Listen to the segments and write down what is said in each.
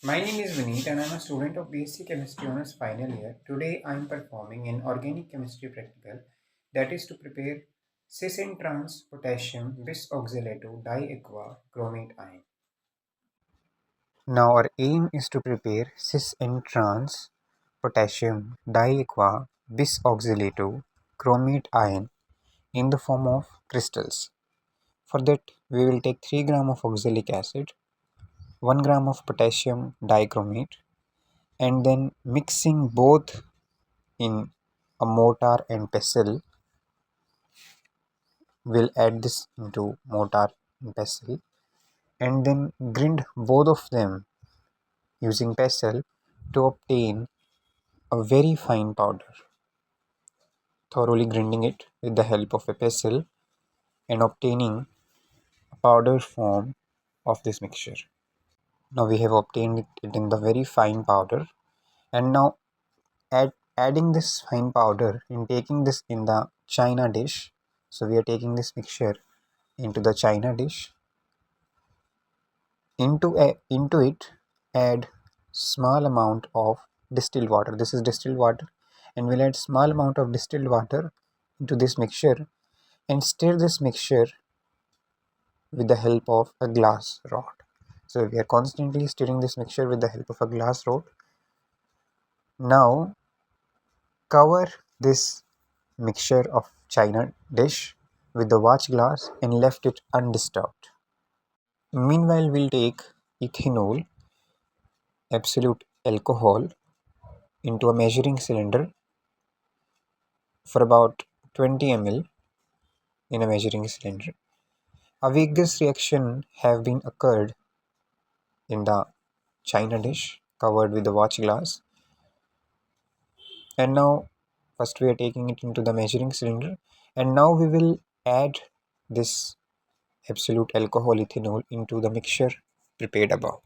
My name is Vineet and I'm a student of BSc Chemistry Honours final year. Today I am performing an organic chemistry practical that is to prepare cis and trans potassium bisoxalato diaqua chromate ion. Now our aim is to prepare cis and trans potassium diaqua bisoxalato chromate ion in the form of crystals. For that we will take 3 gram of oxalic acid, 1 gram of potassium dichromate, and then mixing both in a mortar and pestle. We'll add this into mortar and pestle and then grind both of them using pestle to obtain a very fine powder, thoroughly grinding it with the help of a pestle and obtaining a powder form of this mixture. Now we have obtained it in the very fine powder, and now adding this fine powder and taking this in the china dish. So we are taking this mixture into the china dish. Into it add small amount of distilled water. This is distilled water, and we'll add small amount of distilled water into this mixture and stir this mixture with the help of a glass rod. So we are constantly stirring this mixture with the help of a glass rod. Now cover this mixture of china dish with the watch glass and left it undisturbed. Meanwhile, we'll take ethanol, absolute alcohol, into a measuring cylinder for about 20 ml in a measuring cylinder. A vigorous reaction have been occurred in the china dish covered with the watch glass, and now first we are taking it into the measuring cylinder, and now we will add this absolute alcohol ethanol into the mixture prepared above.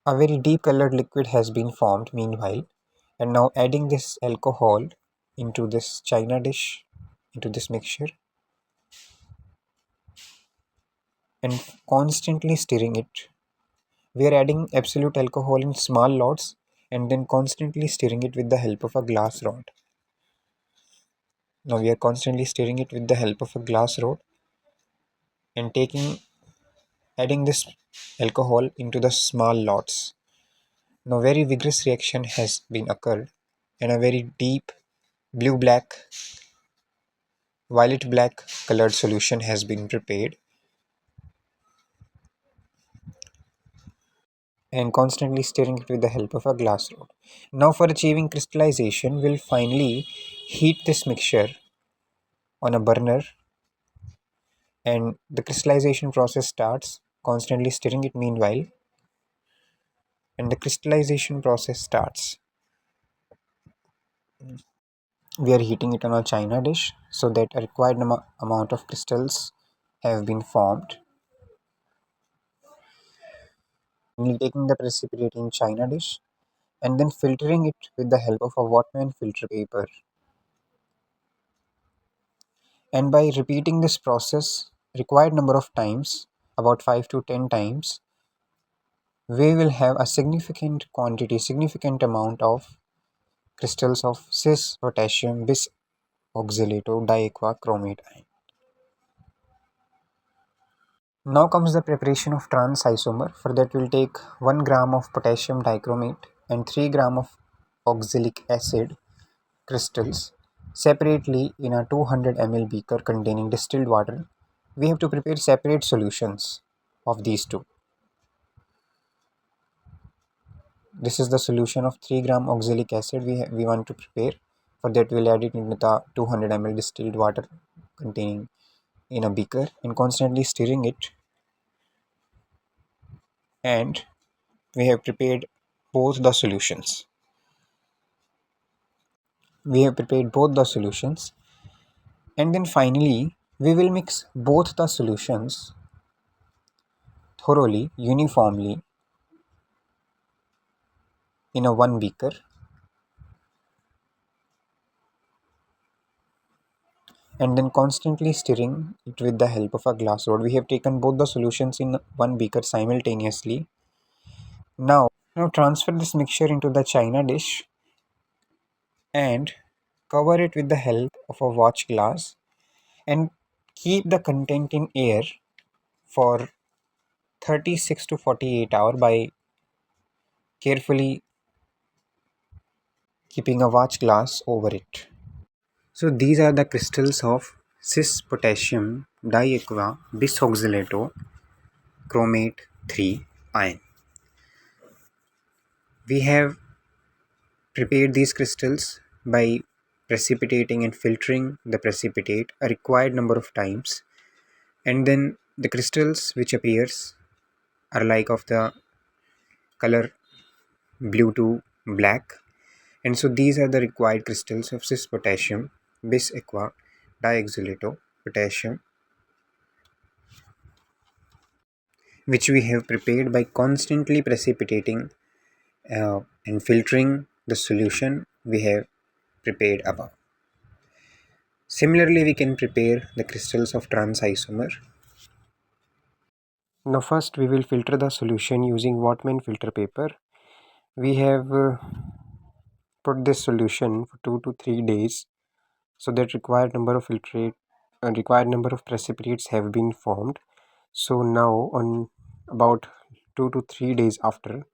A very deep colored liquid has been formed meanwhile, and now adding this alcohol into this china dish, into this mixture, and constantly stirring it. We are adding absolute alcohol in small lots and then constantly stirring it with the help of a glass rod. Now we are constantly stirring it with the help of a glass rod and adding this alcohol into the small lots. Now very vigorous reaction has been occurred and a very deep blue black, violet black colored solution has been prepared, and constantly stirring it with the help of a glass rod. Now for achieving crystallization, we'll finally heat this mixture on a burner, and the crystallization process starts, constantly stirring it meanwhile, and the crystallization process starts. We are heating it on a china dish so that a required amount of crystals have been formed. We're taking the precipitating china dish and then filtering it with the help of a Wattman filter paper. And by repeating this process required number of times, about 5 to 10 times, we will have a significant amount of crystals of cis potassium bisoxalato diaqua chromate ion. Now comes the preparation of trans isomer. For that we'll take 1 gram of potassium dichromate and 3 gram of oxalic acid crystals separately in a 200 ml beaker containing distilled water. We have to prepare separate solutions of these two. This is the solution of 3 gram oxalic acid we want to prepare. For that we'll add it into the 200 ml distilled water containing in a beaker and constantly stirring it, and we have prepared both the solutions. And then finally we will mix both the solutions thoroughly, uniformly in a one beaker, and then constantly stirring it with the help of a glass rod. We have taken both the solutions in one beaker simultaneously. Now Now transfer this mixture into the china dish and cover it with the help of a watch glass and keep the content in air for 36 to 48 hours by carefully keeping a watch glass over it. So these are the crystals of cis potassium diaqua bisoxalato chromate 3 ion. We have prepared these crystals by precipitating and filtering the precipitate a required number of times, and then the crystals which appears are like of the color blue to black, and so these are the required crystals of cis potassium bis aqua dioxalato potassium, which we have prepared by constantly precipitating and filtering the solution we have prepared above. Similarly, we can prepare the crystals of trans isomer. Now first we will filter the solution using Wattman filter paper. We have put this solution for 2 to 3 days, so that required number of precipitates have been formed. So now on about 2 to 3 days after,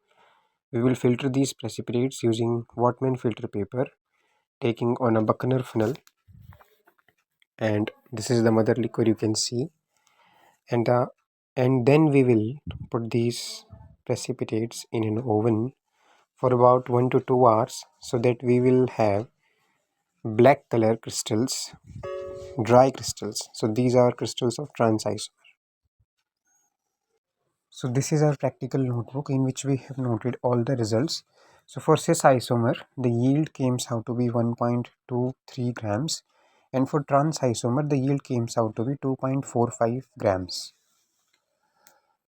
we will filter these precipitates using Wattman filter paper, taking on a Buckner funnel, and this is the mother liquor you can see, and then we will put these precipitates in an oven for about 1 to 2 hours, so that we will have black color crystals, dry crystals. So these are crystals of trans isomer. So this is our practical notebook in which we have noted all the results. So for cis isomer, the yield comes out to be 1.23 grams, and for trans isomer, the yield comes out to be 2.45 grams.